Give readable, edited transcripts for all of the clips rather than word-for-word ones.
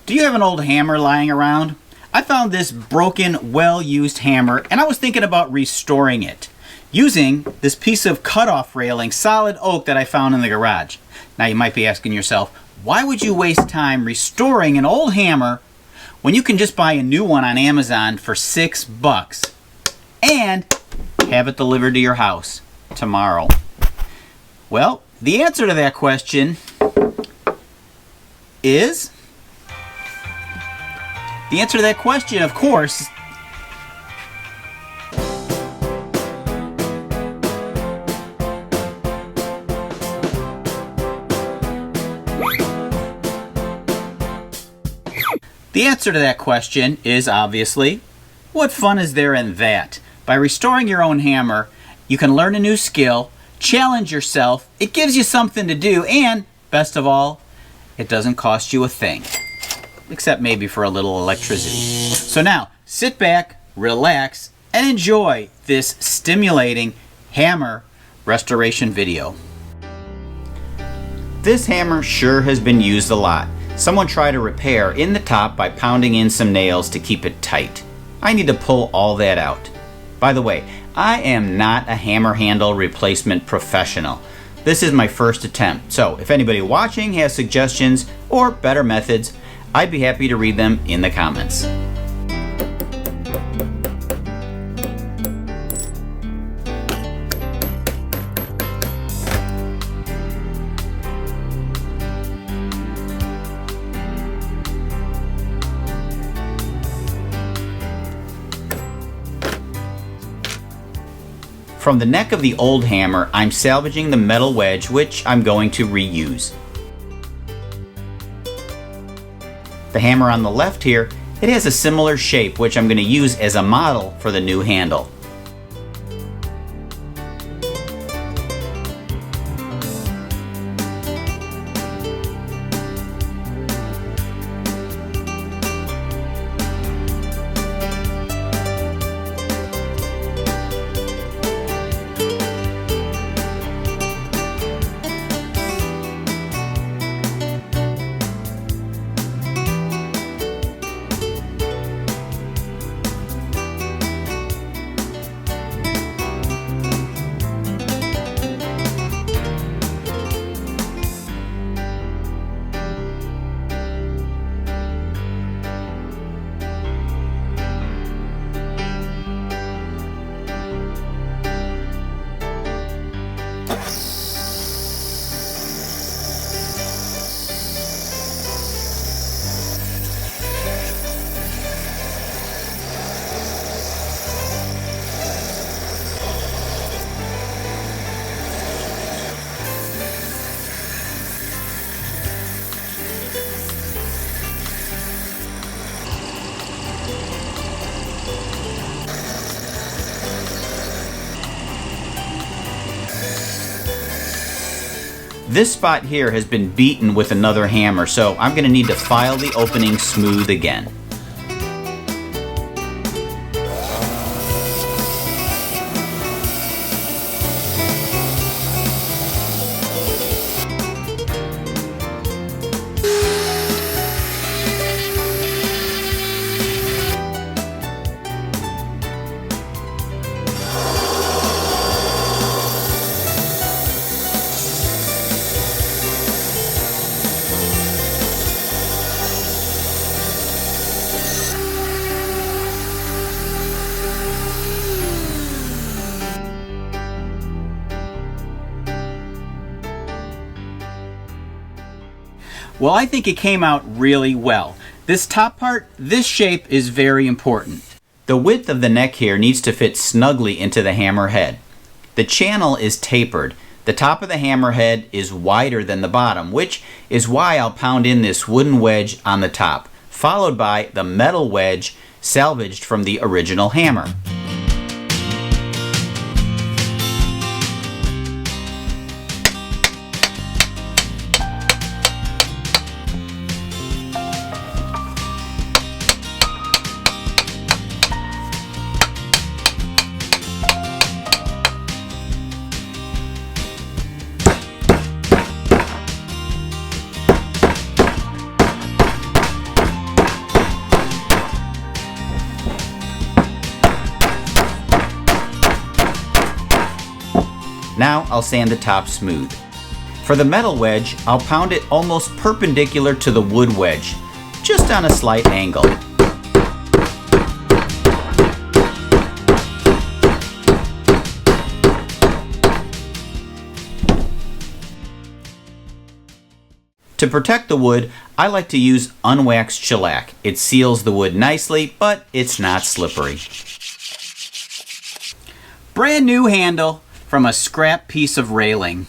Do you have an old hammer lying around? I found this broken, well-used hammer, and I was thinking about restoring it using this piece of cutoff railing, solid oak that I found in the garage. Now you might be asking yourself, why would you waste time restoring an old hammer when you can just buy a new one on Amazon for $6 and have it delivered to your house tomorrow? Well, the answer to that question is... The answer to that question, of course, is obviously, what fun is there in that? By restoring your own hammer, you can learn a new skill, challenge yourself, it gives you something to do, and, best of all, it doesn't cost you a thing. Except maybe for a little electricity. So now, sit back, relax, and enjoy this stimulating hammer restoration video. This hammer sure has been used a lot. Someone tried a repair in the top by pounding in some nails to keep it tight. I need to pull all that out. By the way, I am not a hammer handle replacement professional. This is my first attempt, so if anybody watching has suggestions or better methods, I'd be happy to read them in the comments. From the neck of the old hammer, I'm salvaging the metal wedge, which I'm going to reuse. The hammer on the left here, it has a similar shape, which I'm going to use as a model for the new handle. This spot here has been beaten with another hammer, so I'm going to need to file the opening smooth again. Well, I think it came out really well. This top part, this shape is very important. The width of the neck here needs to fit snugly into the hammer head. The channel is tapered. The top of the hammer head is wider than the bottom, which is why I'll pound in this wooden wedge on the top, followed by the metal wedge salvaged from the original hammer. Now I'll sand the top smooth. For the metal wedge, I'll pound it almost perpendicular to the wood wedge, just on a slight angle. To protect the wood, I like to use unwaxed shellac. It seals the wood nicely, but it's not slippery. Brand new handle from a scrap piece of railing.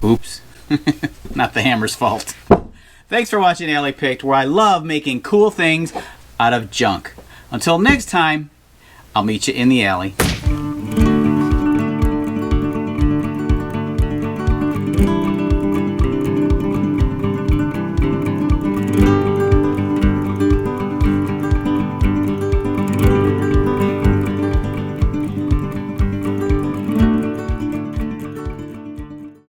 Oops, not the hammer's fault. Thanks for watching Alley Picked, where I love making cool things out of junk. Until next time, I'll meet you in the alley.